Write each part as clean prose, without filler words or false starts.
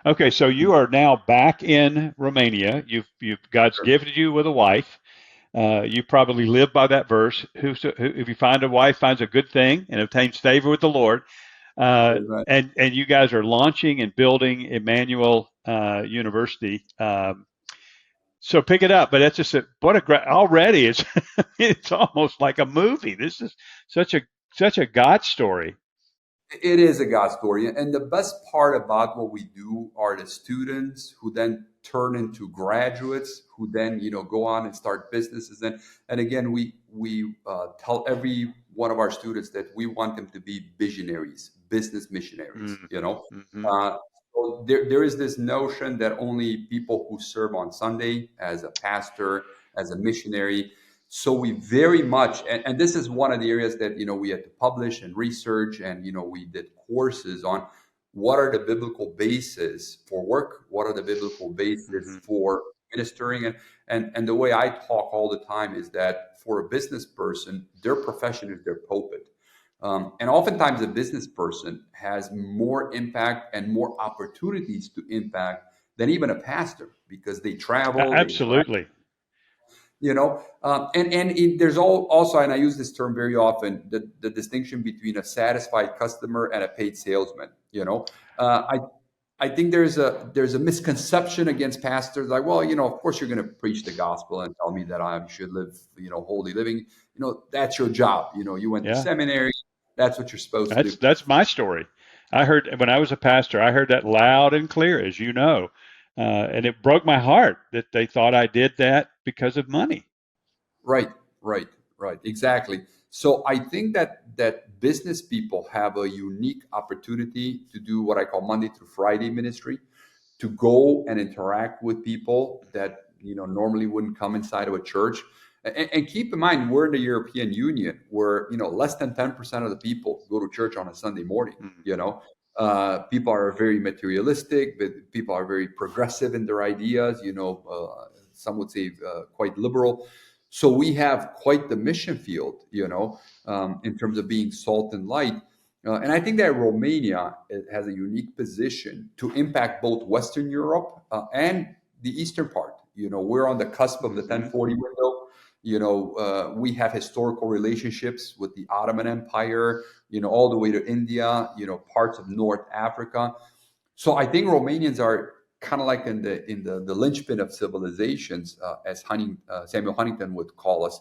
Okay, so you are now back in Romania. God's Sure. gifted you with a wife. You probably live by that verse. If you find a wife, finds a good thing and obtains favor with the Lord. Amen. And you guys are launching and building Emmanuel University. So pick it up. But that's just what a great already. It's almost like a movie. This is such a such a God story. It is a God story. And the best part about what we do are the students who then turn into graduates who then, go on and start businesses. And again, we tell every one of our students that we want them to be visionaries, business missionaries, Mm-hmm. Uh, so there is this notion that only people who serve on Sunday as a pastor, as a missionary, so we very much, and this is one of the areas that we had to publish and research, and we did courses on what are the biblical bases for work, what are the biblical bases Mm-hmm. for ministering, and the way I talk all the time is that for a business person, their profession is their pulpit, and oftentimes a business person has more impact and more opportunities to impact than even a pastor because they travel, they interact Absolutely. there's also, and I use this term very often, the distinction between a satisfied customer and a paid salesman. I think there's a misconception against pastors, like, well, of course you're going to preach the gospel and tell me that I should live, holy living. That's your job. You went to Yeah. seminary. That's what you're supposed to do. That's my story. I heard when I was a pastor, I heard that loud and clear, as you know, and it broke my heart that they thought I did that because of money. Right, right, exactly. So I think that business people have a unique opportunity to do what I call Monday through Friday ministry, to go and interact with people that normally wouldn't come inside of a church. And keep in mind, we're in the European Union, where less than 10% of the people go to church on a Sunday morning. Mm. People are very materialistic, but people are very progressive in their ideas. Some would say quite liberal. So we have quite the mission field, in terms of being salt and light. And I think that Romania has a unique position to impact both Western Europe and the eastern part. We're on the cusp of the Mm-hmm. 1040 window. We have historical relationships with the Ottoman Empire, all the way to India, parts of North Africa. So I think Romanians are kind of like in the linchpin of civilizations, as Samuel Huntington would call us.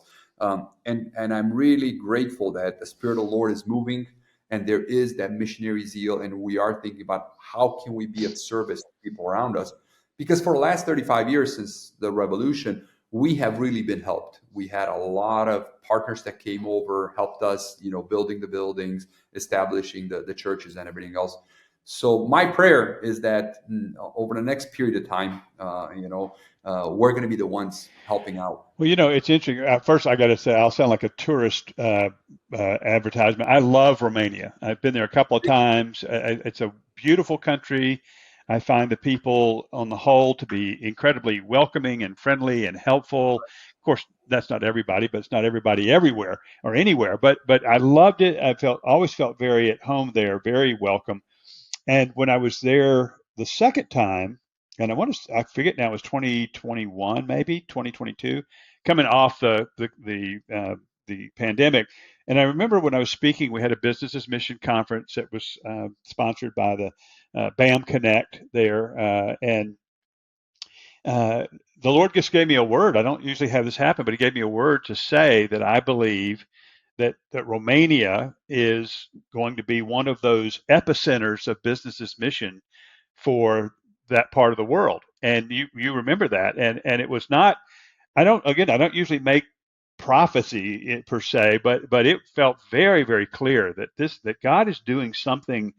And I'm really grateful that the Spirit of the Lord is moving, and there is that missionary zeal, and we are thinking about how can we be of service to people around us. Because for the last 35 years since the revolution, we have really been helped. We had a lot of partners that came over, helped us, building the buildings, establishing the churches and everything else. So my prayer is that over the next period of time, we're going to be the ones helping out. Well, it's interesting. First, I got to say, I'll sound like a tourist advertisement. I love Romania. I've been there a couple of times. It's a beautiful country. I find the people, on the whole, to be incredibly welcoming and friendly and helpful. Of course, that's not everybody, but it's not everybody everywhere or anywhere. But I loved it. Always felt very at home there, very welcome. And when I was there the second time, and I forget now, it was 2021, maybe 2022, coming off the pandemic. And I remember when I was speaking, we had a businesses mission conference that was sponsored by the BAM Connect there, and uh, the Lord just gave me a word. I don't usually have this happen, but He gave me a word to say that I believe that Romania is going to be one of those epicenters of business's mission for that part of the world. And you remember that. And it was not. I don't usually make prophecy per se, but it felt very very clear that God is doing something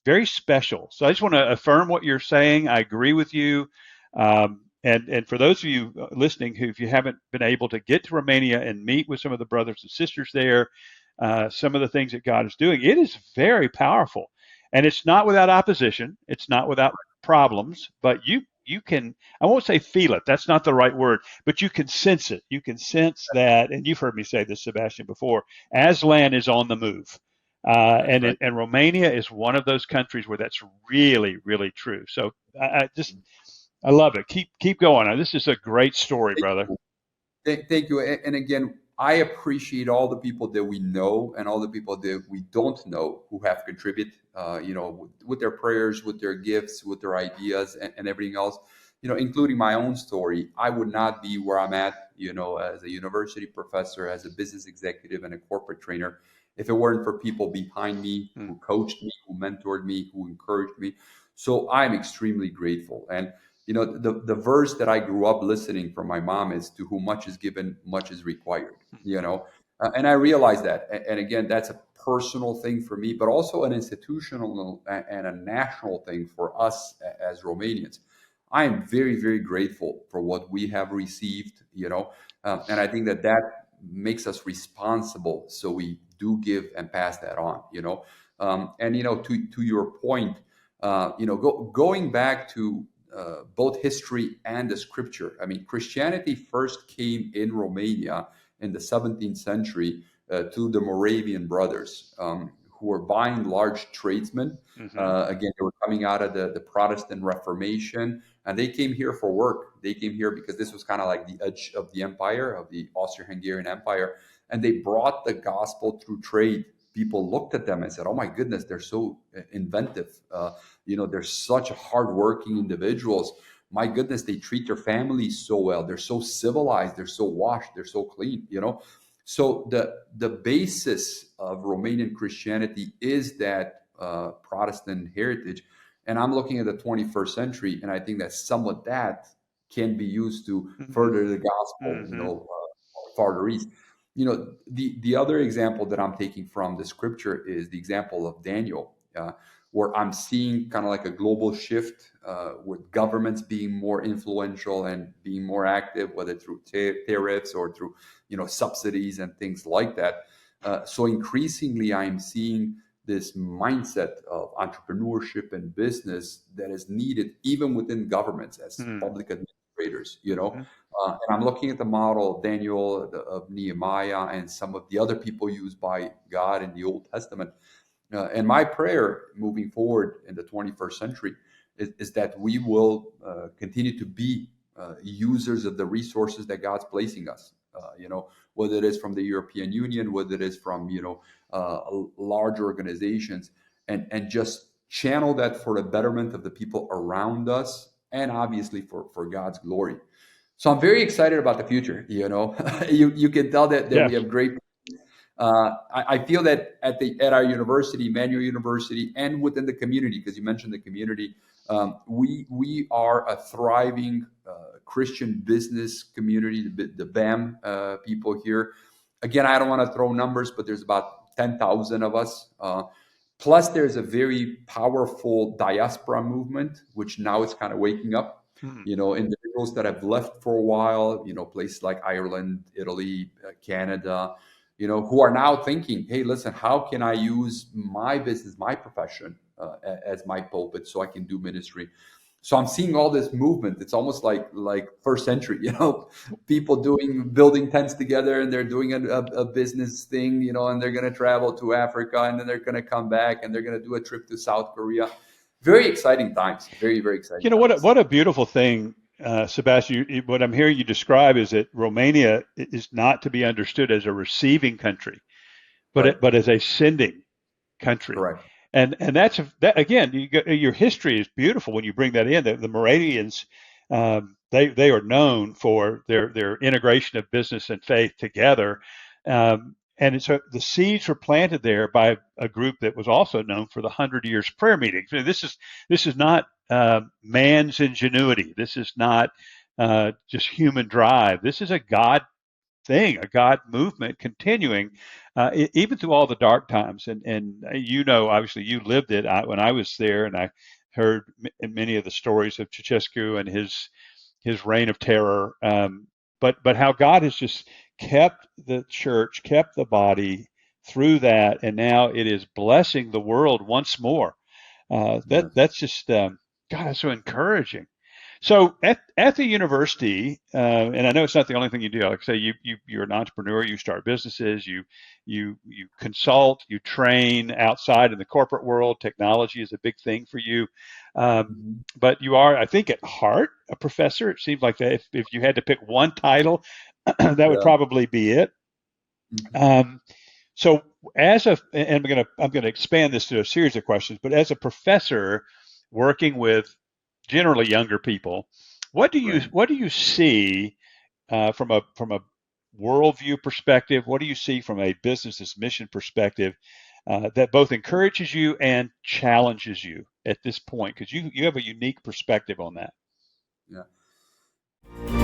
very special. So I just want to affirm what you're saying. I agree with you. And for those of you listening who, if you haven't been able to get to Romania and meet with some of the brothers and sisters there, some of the things that God is doing, it is very powerful. And it's not without opposition. It's not without problems, but you can, I won't say feel it. That's not the right word, but you can sense it. You can sense that, and you've heard me say this, Sebastian, before. Aslan is on the move. That's right. And Romania is one of those countries where that's really, really true. So I love it. Keep going. This is a great story, brother. Thank you. And again, I appreciate all the people that we know and all the people that we don't know who have contributed, with their prayers, with their gifts, with their ideas, and everything else. Including my own story. I would not be where I'm at, as a university professor, as a business executive, and a corporate trainer, if it weren't for people behind me Hmm. who coached me, who mentored me, who encouraged me. So I'm extremely grateful. And the verse that I grew up listening from my mom is, to whom much is given, much is required. And I realize that. And again, that's a personal thing for me, but also an institutional and a national thing for us as Romanians. I am very, very grateful for what we have received, and I think that makes us responsible. So we do give and pass that on, and to your point, going back to both history and the scripture. I mean, Christianity first came in Romania in the 17th century to the Moravian brothers, who were by and large tradesmen. Mm-hmm. Again, they were coming out of the Protestant Reformation, and they came here for work. They came here because this was kind of like the edge of the empire, of the Austro-Hungarian Empire, and they brought the gospel through trade. People looked at them and said, "Oh my goodness, they're so inventive. They're such hardworking individuals. My goodness, they treat their families so well. They're so civilized. They're so washed. They're so clean." So the basis of Romanian Christianity is that Protestant heritage. And I'm looking at the 21st century, and I think that some of that can be used to Mm-hmm. further the gospel, Mm-hmm. farther east. The other example that I'm taking from the scripture is the example of Daniel, where I'm seeing kind of like a global shift, with governments being more influential and being more active, whether through tariffs or through subsidies and things like that. So increasingly, I'm seeing this mindset of entrepreneurship and business that is needed even within governments as public administrators. Mm-hmm. And I'm looking at the model of Daniel, of Nehemiah, and some of the other people used by God in the Old Testament. And my prayer moving forward in the 21st century is that we will continue to be users of the resources that God's placing us. Whether it is from the European Union, whether it is from large organizations, and just channel that for the betterment of the people around us, and obviously for God's glory. So I'm very excited about the future. You can tell that we Yes. have great. I feel that at our university, Manual University, and within the community, because you mentioned the community, we are a thriving Christian business community, the BAM people here. Again, I don't want to throw numbers, but there's about 10,000 of us. Plus, there's a very powerful diaspora movement, which now is kind of waking up. Mm-hmm. Individuals that have left for a while, places like Ireland, Italy, Canada, who are now thinking, hey, listen, how can I use my business, my profession as my pulpit so I can do ministry? So I'm seeing all this movement. It's almost like first century, people building tents together, and they're doing a business thing, and they're going to travel to Africa, and then they're going to come back, and they're going to do a trip to South Korea. Very exciting times. Very, very exciting times. What a beautiful thing, Sebastian. What I'm hearing you describe is that Romania is not to be understood as a receiving country, Right. but as a sending country. Correct. And that again, your history is beautiful when you bring that in. The Moravians, they are known for their integration of business and faith together. And so the seeds were planted there by a group that was also known for the 100 Years Prayer Meetings. This is not man's ingenuity. This is not just human drive. This is a God thing, a God movement continuing, even through all the dark times. And obviously you lived it when I was there, and I heard many of the stories of Ceausescu and his reign of terror. But how God has just kept the church, kept the body through that, and now it is blessing the world once more. Yes. That's just God, that's so encouraging. So at the university, and I know it's not the only thing you do. Like I say, you're an entrepreneur. You start businesses. You consult. You train outside in the corporate world. Technology is a big thing for you. Um, Mhm. but you are, I think, at heart a professor. It seems like that. If you had to pick one title, that would Yeah. probably be it. Mhm. Um, so and I'm gonna expand this to a series of questions. But as a professor working with generally younger people, Right. what do you see from a worldview perspective? What do you see from a business's mission perspective that both encourages you and challenges you at this point? Because you have a unique perspective on that. Yeah.